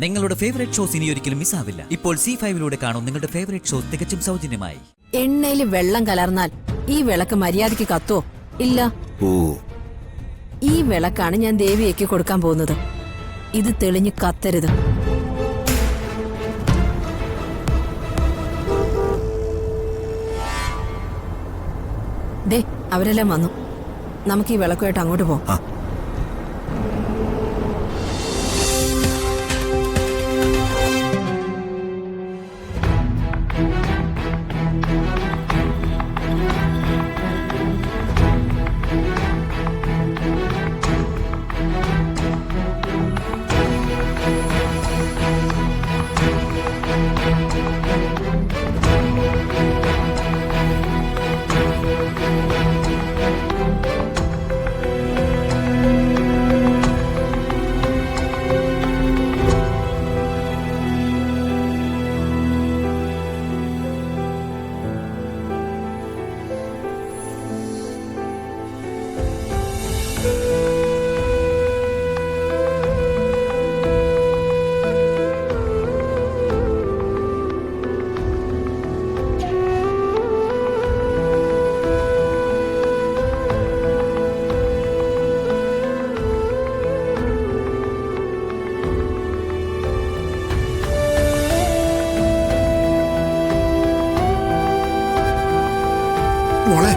നിങ്ങളുടെ favourite shows ഇനി ഒരിക്കലും മിസ്സാവില്ല. ഇപ്പോൾ C5 കാണും നിങ്ങളുടെ ഫേവറേറ്റ് ഷോസ് തികച്ചും സൗജന്യമായി. എണ്ണയിൽ വെള്ളം കലർന്നാൽ ഈ വിളക്ക് മര്യാദയ്ക്ക് കത്തോ? ഇല്ല. ഈ വിളക്കാണ് ഞാൻ ദേവിയേക്ക് കൊടുക്കാൻ പോകുന്നത്. ഇത് തെളിഞ്ഞ് കത്തരുത്. ദേ, അവരെല്ലാം വന്നു. നമുക്ക് ഈ വിളക്കുമായിട്ട് അങ്ങോട്ട് പോകാം. മോളെ,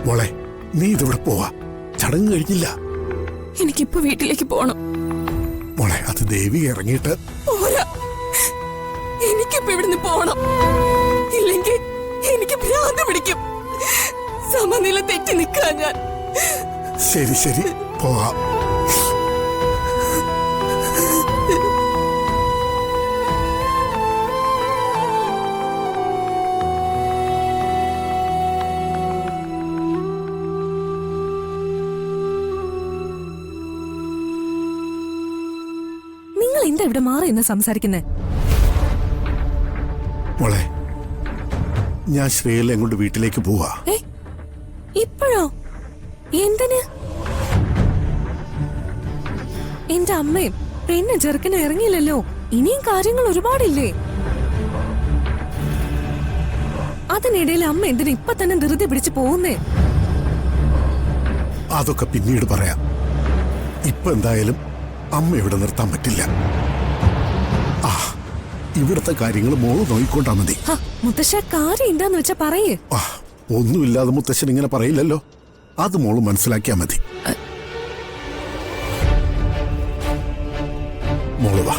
മോളെ, നീ ഇതിവിടെ പോവാ. ചടങ്ങ് കഴിഞ്ഞില്ല. എനിക്കിപ്പോ വീട്ടിലേക്ക് പോണം. മോളെ, അത് ദേവി ഇറങ്ങിയിട്ട് പോരാ, എനിക്കിപ്പോ ഇവിടുന്ന് പോണം. ഇല്ലെങ്കിൽ എനിക്ക് ഭ്രാന്ത് പിടിക്കും. സമനില തെറ്റി നിൽക്കാൻ ഞാൻ. ശരി ശരി, പോവാം. നിങ്ങൾ എന്താ ഇവിടെ മാറി എന്ന് സംസാരിക്കുന്നേ? മോളെ, ഞാൻ ശ്രേയലെ കൊണ്ട് വീട്ടിലേക്ക് പോവാ. ഇപ്പോഴോ? എന്തിന്? എന്റെ അമ്മയും പെണ്ണ് ചെറുക്കനും ഇറങ്ങിയില്ലല്ലോ. ഇനിയും കാര്യങ്ങൾ ഒരുപാടില്ലേ? അതിനിടയിൽ അമ്മ എന്തിനാ ഇപ്പൊ തന്നെ ധൃതി പിടിച്ചു പോകുന്നേ? അതൊക്കെ പിന്നീട് പറയാം. ഇപ്പൊ എന്തായാലും അമ്മ ഇവിടെ നിർത്താൻ പറ്റില്ല. ആ, ഇവിടത്തെ കാര്യങ്ങൾ മോള് നോയിക്കൊണ്ടാ മതി. മുത്തശ്ശ, കാര്യം എന്താന്ന് വെച്ചാ പറയേ. ഒന്നുമില്ലാതെ മുത്തശ്ശൻ ഇങ്ങനെ പറയില്ലല്ലോ. അത് മോള് മനസ്സിലാക്കിയാ മതി. മോള് വാ.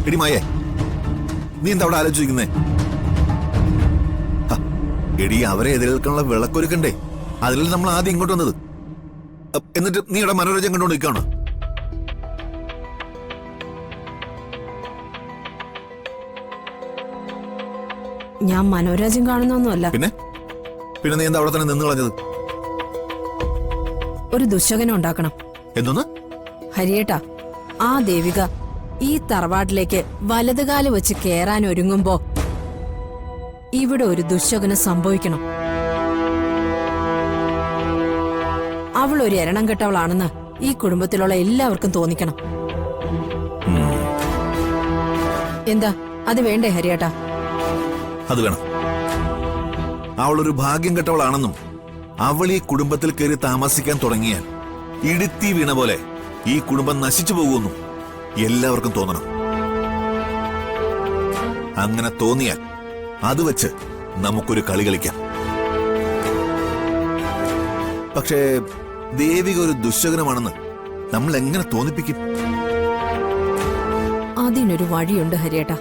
എടി മായേ, നീ എന്താ അവിടെ ആലോചിക്കുന്നേ? എടി, അവരെ എതിരേൽക്കാനുള്ള വിളക്കൊരുക്കണ്ടേ? അതിൽ നമ്മൾ ആദ്യം ഇങ്ങോട്ട് വന്നത്. എന്നിട്ട് നീ ഇവിടെ മനോരഞ്ജൻ കണ്ടോണ്ട് നിൽക്കാണോ? ഞാൻ മനോരാജ്യം കാണുന്നൊന്നുമല്ല. പിന്നെ പിന്നെ നീ എന്താ അവിടെ തന്നെ നിന്ന് കളഞ്ഞത്? ഒരു ദുശകനം ഉണ്ടാക്കണം. എന്തോന്ന്? ഹരിയേട്ടാ, ആ ദേവിക ഈ തറവാട്ടിലേക്ക് വലതുകാല് വെച്ച് കേറാൻ ഒരുങ്ങുമ്പോ ഇവിടെ ഒരു ദുശകനം സംഭവിക്കണം. അവൾ ഒരു എരണം കെട്ടവളാണെന്ന് ഈ കുടുംബത്തിലുള്ള എല്ലാവർക്കും തോന്നിക്കണം. എന്താ, അത് വേണ്ടേ ഹരിയേട്ടാ? അത് വേണം. അവളൊരു ഭാഗ്യം കെട്ടവളാണെന്നും അവൾ ഈ കുടുംബത്തിൽ കയറി താമസിക്കാൻ തുടങ്ങിയാൽ ഇടുത്തി വീണ പോലെ ഈ കുടുംബം നശിച്ചു പോകുമെന്നും എല്ലാവർക്കും തോന്നണം. അങ്ങനെ തോന്നിയാൽ അത് വെച്ച് നമുക്കൊരു കളി കളിക്കാം. പക്ഷേ ദേവിക ഒരു ദുശ്ശകനമാണെന്ന് നമ്മൾ എങ്ങനെ തോന്നിപ്പിക്കും? അതിനൊരു വഴിയുണ്ട് ഹരിയേട്ടാ.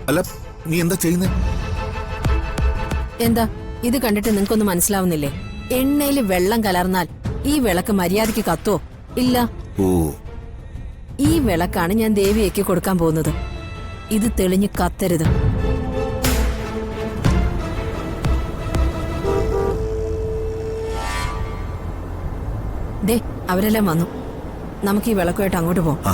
അല്ല, നീ എന്താ ചെയ്യുന്നേ? എന്താ ഇത് കണ്ടിട്ട് നിങ്ങൾക്കൊന്നും മനസ്സിലാവുന്നില്ലേ? എണ്ണയിൽ വെള്ളം കലർന്നാൽ ഈ വിളക്ക് മര്യാദയ്ക്ക് കത്തോ? ഇല്ല. ഓ, ഈ വിളക്കാണ് ഞാൻ ദേവിയേക്ക് കൊടുക്കാൻ പോകുന്നത്. ഇത് തെളിഞ്ഞ് കത്തരുത്. ദേ, അവരെല്ലാം വന്നു. നമുക്ക് ഈ വിളക്കുമായിട്ട് അങ്ങോട്ട് പോകാം. ആ.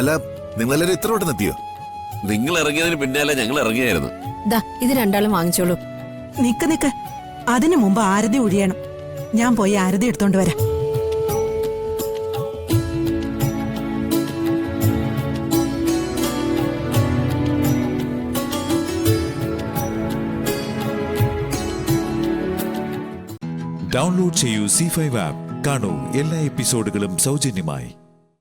അല്ല, നിങ്ങളെല്ലാരും ഇത്ര പെട്ടെന്ന് എത്തിയോ? നിങ്ങൾ ഇറങ്ങിയതിന് പിന്നാലെ ഞങ്ങൾ ഇറങ്ങിയായിരുന്നു. ദാ, ഇത് രണ്ടാളും വാങ്ങിച്ചോളൂ. നിക്ക് അതിനു മുമ്പ് ആരതി ഒഴിയണം. ഞാൻ പോയി ആരതി എടുത്തോണ്ട് വരാം. ഡൗൺലോഡ് ചെയ്യൂ C5 ആപ്പ്. കാണൂ എല്ലാ എപ്പിസോഡുകളും സൗജന്യമായി.